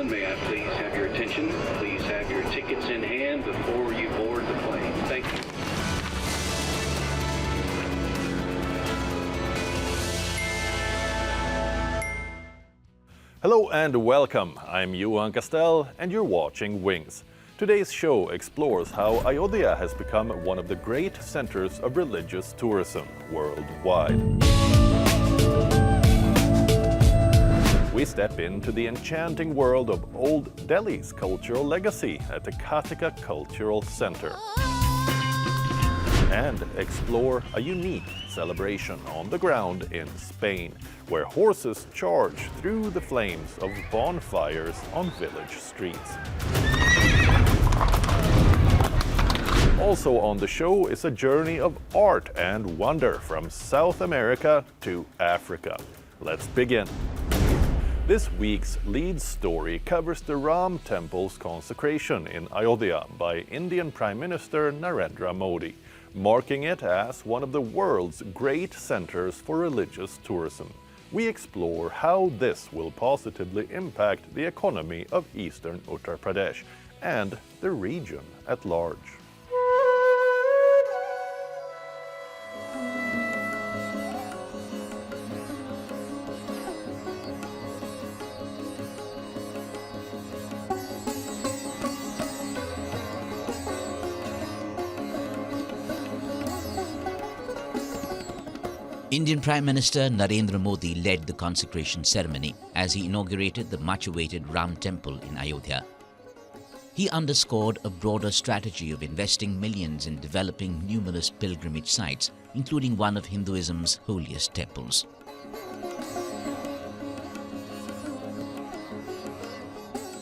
gentlemen, may I please have your attention? Please have your tickets in hand before you board the plane. Thank you. Hello and welcome. I'm Johan Castell and you're watching Wings. Today's show explores how Ayodhya has become one of the great centers of religious tourism worldwide. We step into the enchanting world of old Delhi's cultural legacy at the Kathika Cultural Centre and explore a unique celebration on the ground in Spain, where horses charge through the flames of bonfires on village streets. Also on the show is a journey of art and wonder from South America to Africa. Let's begin. This week's lead story covers the Ram Temple's consecration in Ayodhya by Indian Prime Minister Narendra Modi, marking it as one of the world's great centers for religious tourism. We explore how this will positively impact the economy of eastern Uttar Pradesh and the region at large. Indian Prime Minister Narendra Modi led the consecration ceremony as he inaugurated the much-awaited Ram Temple in Ayodhya. He underscored a broader strategy of investing millions in developing numerous pilgrimage sites, including one of Hinduism's holiest temples.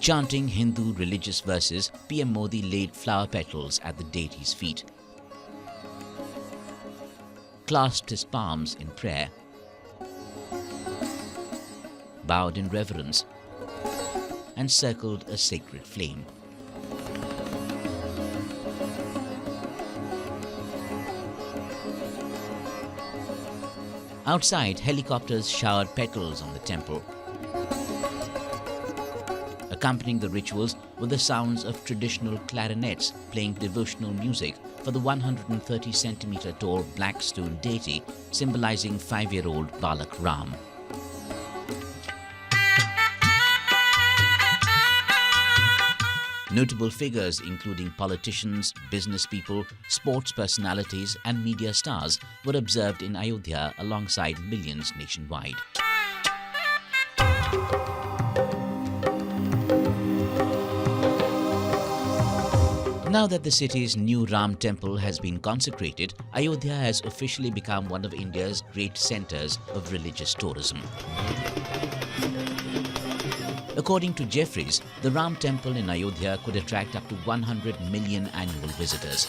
Chanting Hindu religious verses, PM Modi laid flower petals at the deity's feet, clasped his palms in prayer, bowed in reverence, and circled a sacred flame. Outside, helicopters showered petals on the temple. Accompanying the rituals were the sounds of traditional clarinets playing devotional music for the 130-centimeter tall black stone deity symbolizing 5-year-old Balak Ram. Notable figures including politicians, business people, sports personalities and media stars were observed in Ayodhya alongside millions nationwide. Now that the city's new Ram Temple has been consecrated, Ayodhya has officially become one of India's great centers of religious tourism. According to Jeffries, the Ram Temple in Ayodhya could attract up to 100 million annual visitors.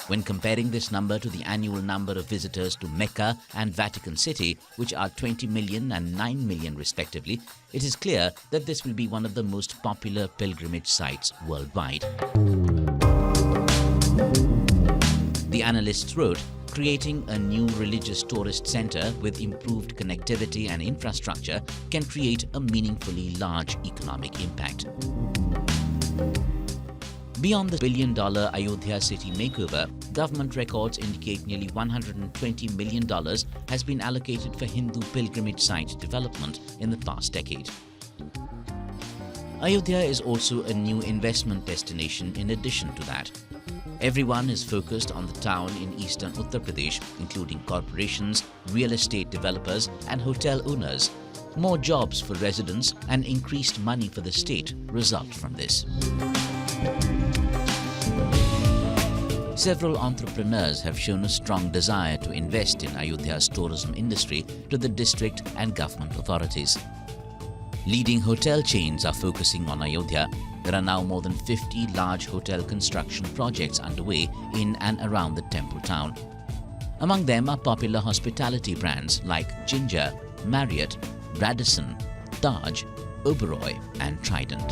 When comparing this number to the annual number of visitors to Mecca and Vatican City, which are 20 million and 9 million respectively, it is clear that this will be one of the most popular pilgrimage sites worldwide. The analysts wrote, creating a new religious tourist center with improved connectivity and infrastructure can create a meaningfully large economic impact. Beyond the billion-dollar Ayodhya city makeover, government records indicate nearly $120 million has been allocated for Hindu pilgrimage site development in the past decade. Ayodhya is also a new investment destination in addition to that. Everyone is focused on the town in eastern Uttar Pradesh, including corporations, real estate developers and hotel owners. More jobs for residents and increased money for the state result from this. Several entrepreneurs have shown a strong desire to invest in Ayodhya's tourism industry to the district and government authorities. Leading hotel chains are focusing on Ayodhya. There are now more than 50 large hotel construction projects underway in and around the temple town. Among them are popular hospitality brands like Ginger, Marriott, Radisson, Taj, Oberoi and Trident.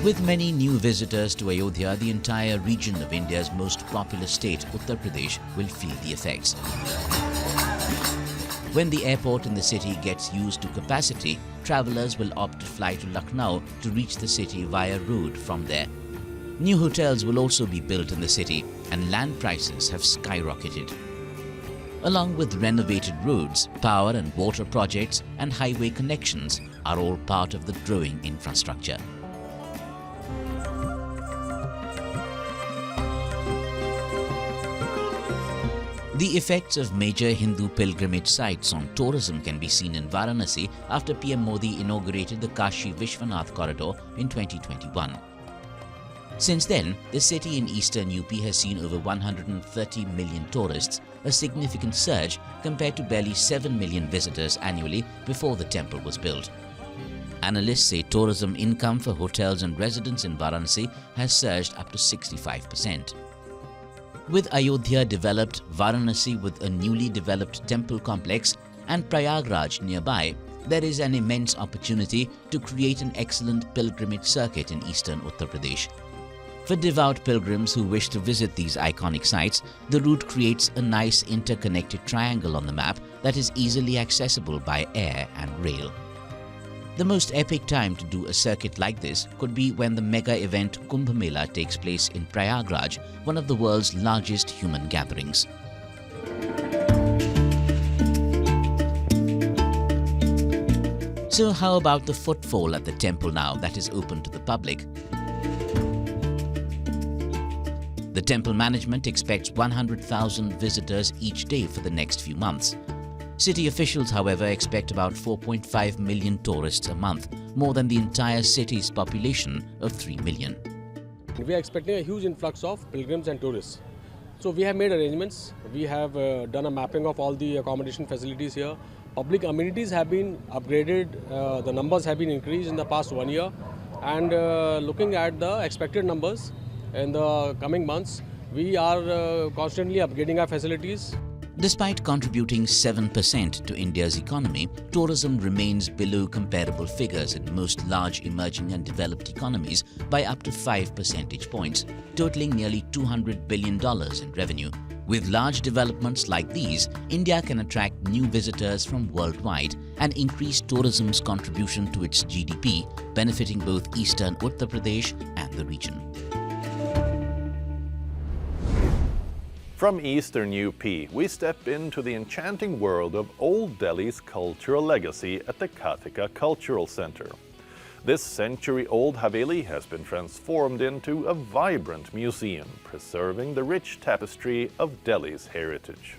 With many new visitors to Ayodhya, the entire region of India's most populous state, Uttar Pradesh, will feel the effects. When the airport in the city gets used to capacity, travellers will opt to fly to Lucknow to reach the city via road from there. New hotels will also be built in the city and land prices have skyrocketed. Along with renovated roads, power and water projects and highway connections are all part of the growing infrastructure. The effects of major Hindu pilgrimage sites on tourism can be seen in Varanasi after PM Modi inaugurated the Kashi Vishwanath corridor in 2021. Since then, the city in eastern UP has seen over 130 million tourists, a significant surge compared to barely 7 million visitors annually before the temple was built. Analysts say tourism income for hotels and residents in Varanasi has surged up to 65%. With Ayodhya developed, Varanasi with a newly developed temple complex and Prayagraj nearby, there is an immense opportunity to create an excellent pilgrimage circuit in eastern Uttar Pradesh. For devout pilgrims who wish to visit these iconic sites, the route creates a nice interconnected triangle on the map that is easily accessible by air and rail. The most epic time to do a circuit like this could be when the mega event Kumbh Mela takes place in Prayagraj, one of the world's largest human gatherings. So how about the footfall at the temple now that is open to the public? The temple management expects 100,000 visitors each day for the next few months. City officials, however, expect about 4.5 million tourists a month, more than the entire city's population of 3 million. We are expecting a huge influx of pilgrims and tourists. So we have made arrangements. We have done a mapping of all the accommodation facilities here. Public amenities have been upgraded. The numbers have been increased in the past 1 year. And looking at the expected numbers in the coming months, we are constantly upgrading our facilities. Despite contributing 7% to India's economy, tourism remains below comparable figures in most large emerging and developed economies by up to 5 percentage points, totaling nearly $200 billion in revenue. With large developments like these, India can attract new visitors from worldwide and increase tourism's contribution to its GDP, benefiting both eastern Uttar Pradesh and the region. From eastern UP, we step into the enchanting world of Old Delhi's cultural legacy at the Kathika Cultural Centre. This century-old Haveli has been transformed into a vibrant museum, preserving the rich tapestry of Delhi's heritage.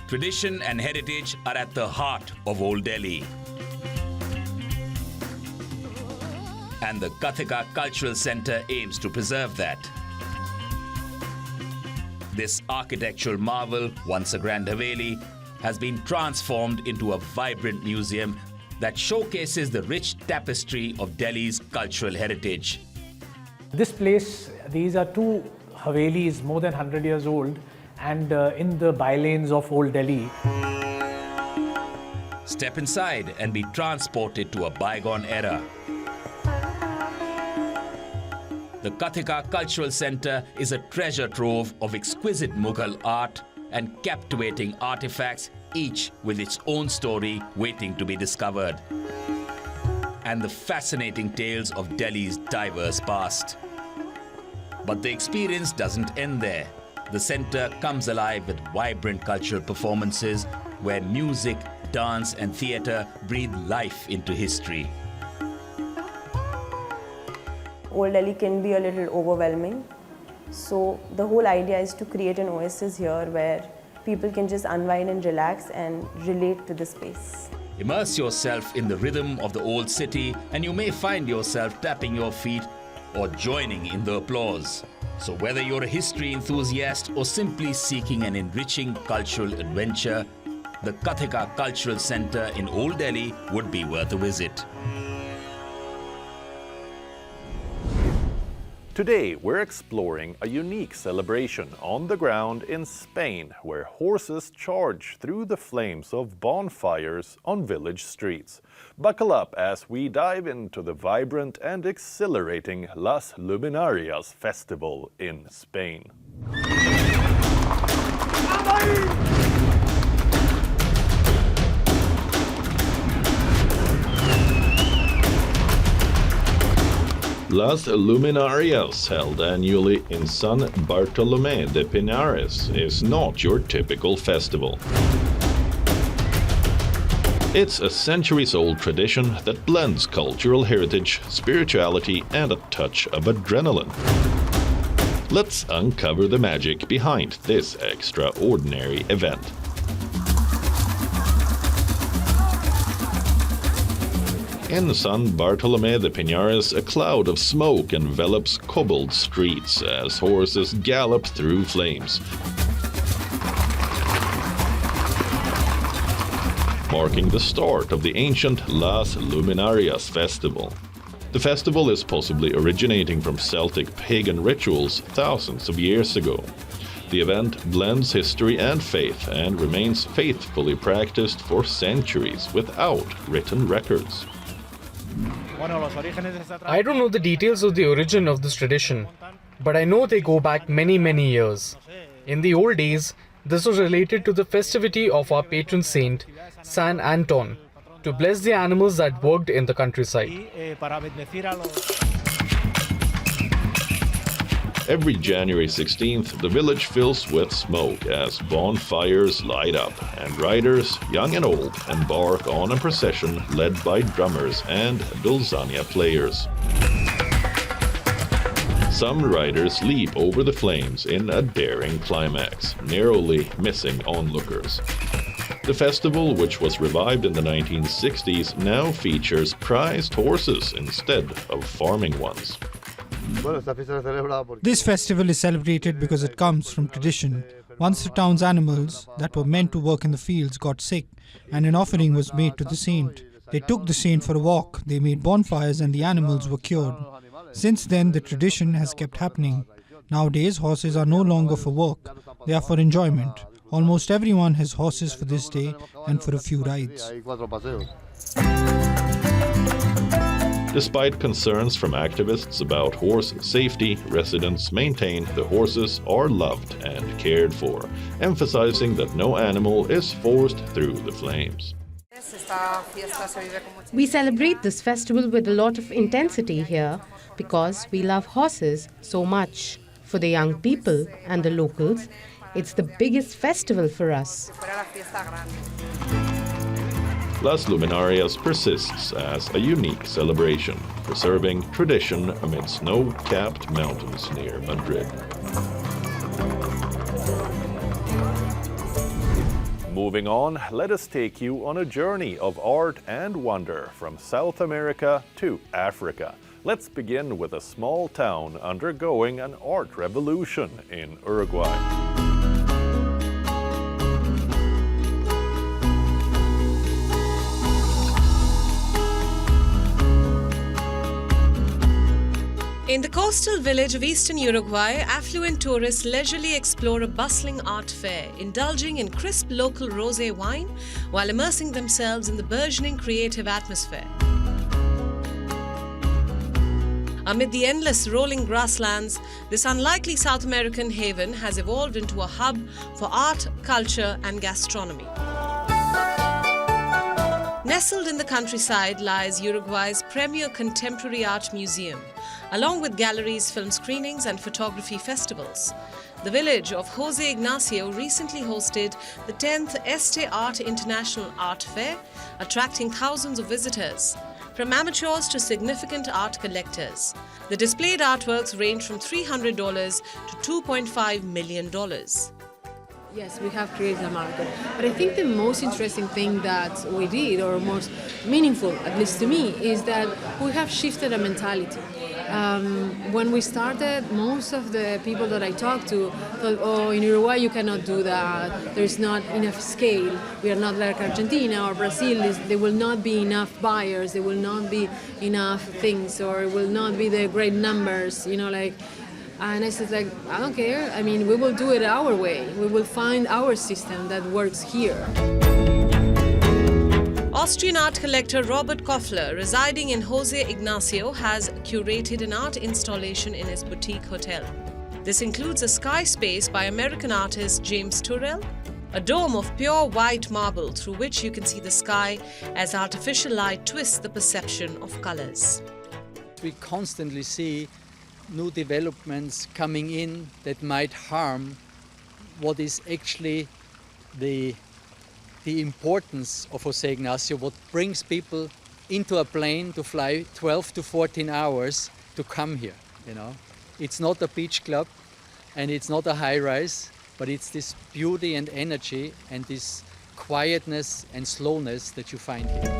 Tradition and heritage are at the heart of Old Delhi. And the Kathika Cultural Centre aims to preserve that. This architectural marvel, once a grand Haveli, has been transformed into a vibrant museum that showcases the rich tapestry of Delhi's cultural heritage. This place, these are two Havelis more than 100 years old, and in the bylanes of Old Delhi. Step inside and be transported to a bygone era. The Kathika Cultural Centre is a treasure trove of exquisite Mughal art and captivating artifacts, each with its own story waiting to be discovered. And the fascinating tales of Delhi's diverse past. But the experience doesn't end there. The centre comes alive with vibrant cultural performances where music, dance and theatre breathe life into history. Old Delhi can be a little overwhelming. So the whole idea is to create an oasis here where people can just unwind and relax and relate to the space. Immerse yourself in the rhythm of the old city and you may find yourself tapping your feet or joining in the applause. So whether you're a history enthusiast or simply seeking an enriching cultural adventure, the Kathika Cultural Centre in Old Delhi would be worth a visit. Today, we're exploring a unique celebration on the ground in Spain, where horses charge through the flames of bonfires on village streets. Buckle up as we dive into the vibrant and exhilarating Las Luminarias Festival in Spain. Las Luminarias, held annually in San Bartolomé de Pinares, is not your typical festival. It's a centuries-old tradition that blends cultural heritage, spirituality, and a touch of adrenaline. Let's uncover the magic behind this extraordinary event. In San Bartolomé de Pinares, a cloud of smoke envelops cobbled streets as horses gallop through flames, marking the start of the ancient Las Luminarias Festival. The festival is possibly originating from Celtic pagan rituals thousands of years ago. The event blends history and faith and remains faithfully practiced for centuries without written records. I don't know the details of the origin of this tradition, but I know they go back many, many years. In the old days, this was related to the festivity of our patron saint, San Anton, to bless the animals that worked in the countryside. Every January 16th, the village fills with smoke as bonfires light up, and riders, young and old, embark on a procession led by drummers and dulzania players. Some riders leap over the flames in a daring climax, narrowly missing onlookers. The festival, which was revived in the 1960s, now features prized horses instead of farming ones. This festival is celebrated because it comes from tradition. Once the town's animals that were meant to work in the fields got sick, and an offering was made to the saint. They took the saint for a walk, they made bonfires, and the animals were cured. Since then, the tradition has kept happening. Nowadays, horses are no longer for work, they are for enjoyment. Almost everyone has horses for this day and for a few rides. Despite concerns from activists about horse safety, residents maintain the horses are loved and cared for, emphasizing that no animal is forced through the flames. We celebrate this festival with a lot of intensity here because we love horses so much. For the young people and the locals, it's the biggest festival for us. Las Luminarias persists as a unique celebration, preserving tradition amid snow-capped mountains near Madrid. Moving on, let us take you on a journey of art and wonder from South America to Africa. Let's begin with a small town undergoing an art revolution in Uruguay. In the coastal village of eastern Uruguay, affluent tourists leisurely explore a bustling art fair, indulging in crisp local rosé wine while immersing themselves in the burgeoning creative atmosphere. Amid the endless rolling grasslands, this unlikely South American haven has evolved into a hub for art, culture, and gastronomy. Nestled in the countryside lies Uruguay's premier contemporary art museum, along with galleries, film screenings, and photography festivals. The village of Jose Ignacio recently hosted the 10th Este Art International Art Fair, attracting thousands of visitors, from amateurs to significant art collectors. The displayed artworks range from $300 to $2.5 million. Yes, we have created a market. But I think the most interesting thing that we did, or most meaningful, at least to me, is that we have shifted a mentality. when we started, most of the people that I talked to thought, oh, in Uruguay you cannot do that. There's not enough scale. We are not like Argentina or Brazil. There will not be enough buyers. There will not be enough things, or it will not be the great numbers, And I said, I don't care. I mean, we will do it our way. We will find our system that works here. Austrian art collector Robert Koffler, residing in Jose Ignacio, has curated an art installation in his boutique hotel. This includes a sky space by American artist James Turrell, a dome of pure white marble through which you can see the sky as artificial light twists the perception of colors. We constantly see new developments coming in that might harm what is actually the importance of Jose Ignacio, what brings people into a plane to fly 12 to 14 hours to come here, It's not a beach club and it's not a high-rise, but it's this beauty and energy and this quietness and slowness that you find here.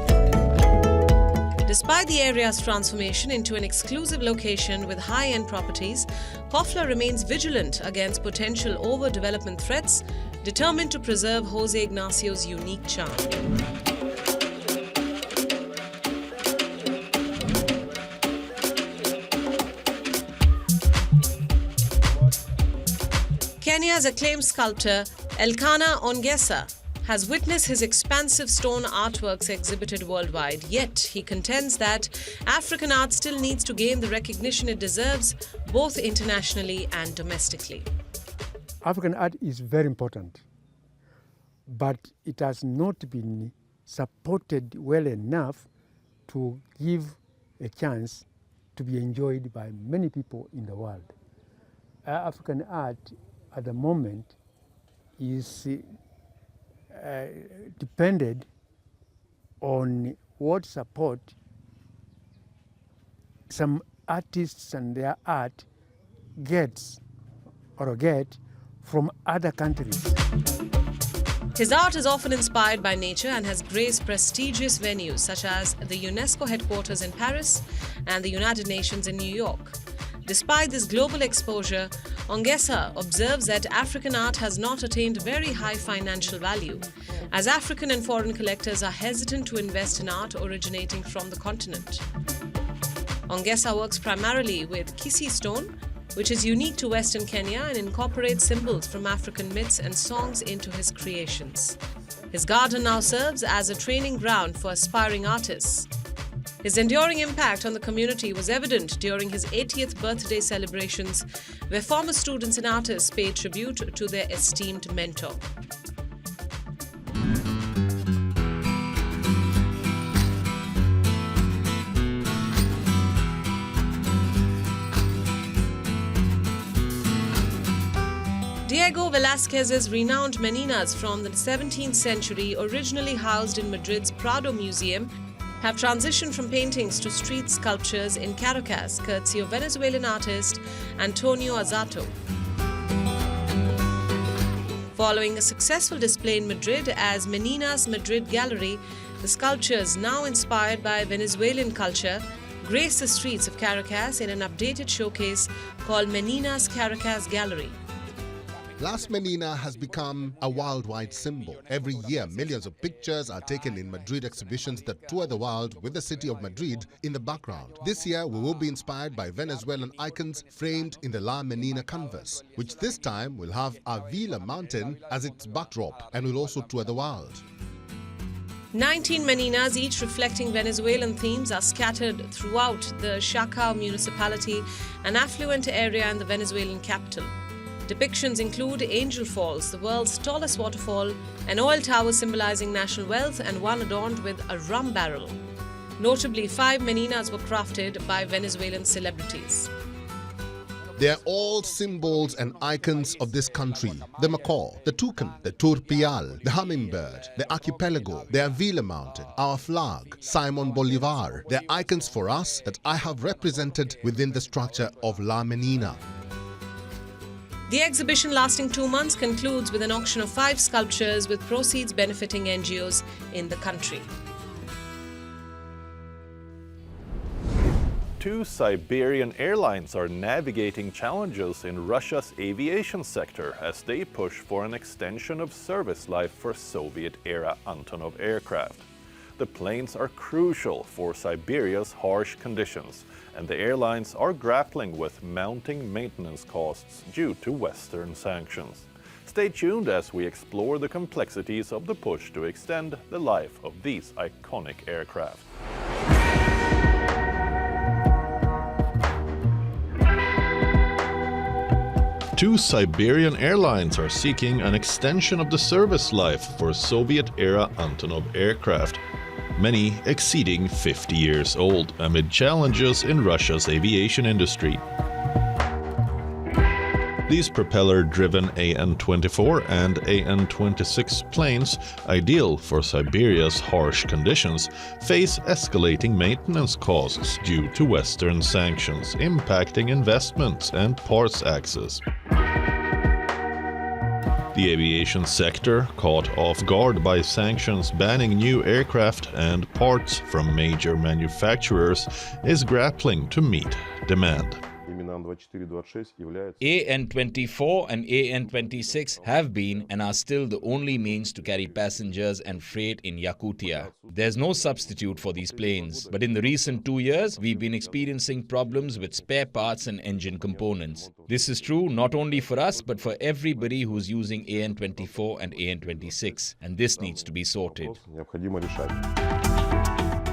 Despite the area's transformation into an exclusive location with high-end properties, Koffler remains vigilant against potential overdevelopment threats, determined to preserve Jose Ignacio's unique charm. Kenya's acclaimed sculptor Elkanah Ongesa has witnessed his expansive stone artworks exhibited worldwide, yet he contends that African art still needs to gain the recognition it deserves, both internationally and domestically. African art is very important, but it has not been supported well enough to give a chance to be enjoyed by many people in the world. African art at the moment is depended on what support some artists and their art get from other countries. His art is often inspired by nature and has graced prestigious venues such as the UNESCO headquarters in Paris and the United Nations in New York. Despite this global exposure, Ongesa observes that African art has not attained very high financial value, as African and foreign collectors are hesitant to invest in art originating from the continent. Ongesa works primarily with Kisii stone, which is unique to Western Kenya and incorporates symbols from African myths and songs into his creations. His garden now serves as a training ground for aspiring artists. His enduring impact on the community was evident during his 80th birthday celebrations, where former students and artists paid tribute to their esteemed mentor. Diego Velázquez's renowned Meninas from the 17th century, originally housed in Madrid's Prado Museum, have transitioned from paintings to street sculptures in Caracas, courtesy of Venezuelan artist Antonio Azato. Following a successful display in Madrid as Meninas Madrid Gallery, the sculptures, now inspired by Venezuelan culture, grace the streets of Caracas in an updated showcase called Meninas Caracas Gallery. Las Menina has become a worldwide symbol. Every year, millions of pictures are taken in Madrid exhibitions that tour the world with the city of Madrid in the background. This year, we will be inspired by Venezuelan icons framed in the La Menina canvas, which this time will have Avila Mountain as its backdrop and will also tour the world. 19 Meninas, each reflecting Venezuelan themes, are scattered throughout the Chacao municipality, an affluent area in the Venezuelan capital. Depictions include Angel Falls, the world's tallest waterfall, an oil tower symbolizing national wealth, and one adorned with a rum barrel. Notably, 5 Meninas were crafted by Venezuelan celebrities. They are all symbols and icons of this country. The macaw, the toucan, the turpial, the hummingbird, the archipelago, the Avila Mountain, our flag, Simon Bolivar. They are icons for us that I have represented within the structure of La Menina. The exhibition, lasting 2 months, concludes with an auction of 5 sculptures with proceeds benefiting NGOs in the country. Two Siberian airlines are navigating challenges in Russia's aviation sector as they push for an extension of service life for Soviet-era Antonov aircraft. The planes are crucial for Siberia's harsh conditions, and the airlines are grappling with mounting maintenance costs due to Western sanctions. Stay tuned as we explore the complexities of the push to extend the life of these iconic aircraft. Two Siberian airlines are seeking an extension of the service life for Soviet-era Antonov aircraft, many exceeding 50 years old, amid challenges in Russia's aviation industry. These propeller-driven AN-24 and AN-26 planes, ideal for Siberia's harsh conditions, face escalating maintenance costs due to Western sanctions, impacting investments and parts access. The aviation sector, caught off guard by sanctions banning new aircraft and parts from major manufacturers, is grappling to meet demand. AN-24 and AN-26 have been and are still the only means to carry passengers and freight in Yakutia. There's no substitute for these planes, but in the recent 2 years, we've been experiencing problems with spare parts and engine components. This is true not only for us, but for everybody who's using AN-24 and AN-26, and this needs to be sorted.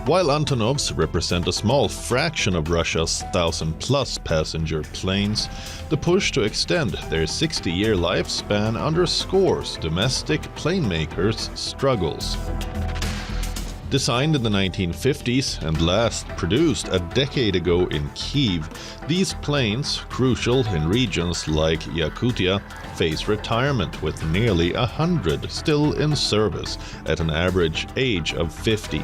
While Antonovs represent a small fraction of Russia's 1,000-plus passenger planes, the push to extend their 60-year lifespan underscores domestic plane makers' struggles. Designed in the 1950s and last produced a decade ago in Kyiv, these planes, crucial in regions like Yakutia, face retirement with nearly 100 still in service at an average age of 50.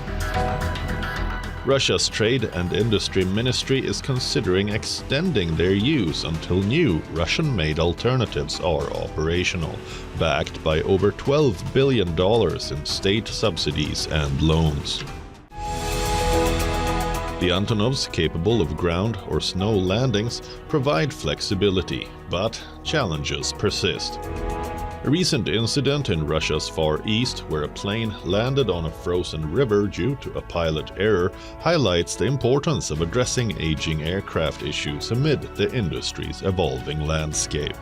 Russia's Trade and Industry Ministry is considering extending their use until new Russian-made alternatives are operational, backed by over $12 billion in state subsidies and loans. The Antonovs, capable of ground or snow landings, provide flexibility, but challenges persist. A recent incident in Russia's Far East, where a plane landed on a frozen river due to a pilot error, highlights the importance of addressing aging aircraft issues amid the industry's evolving landscape.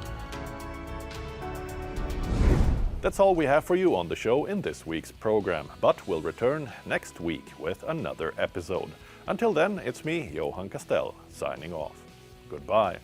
That's all we have for you on the show in this week's program, but we'll return next week with another episode. Until then, it's me, Johan Castell, signing off. Goodbye.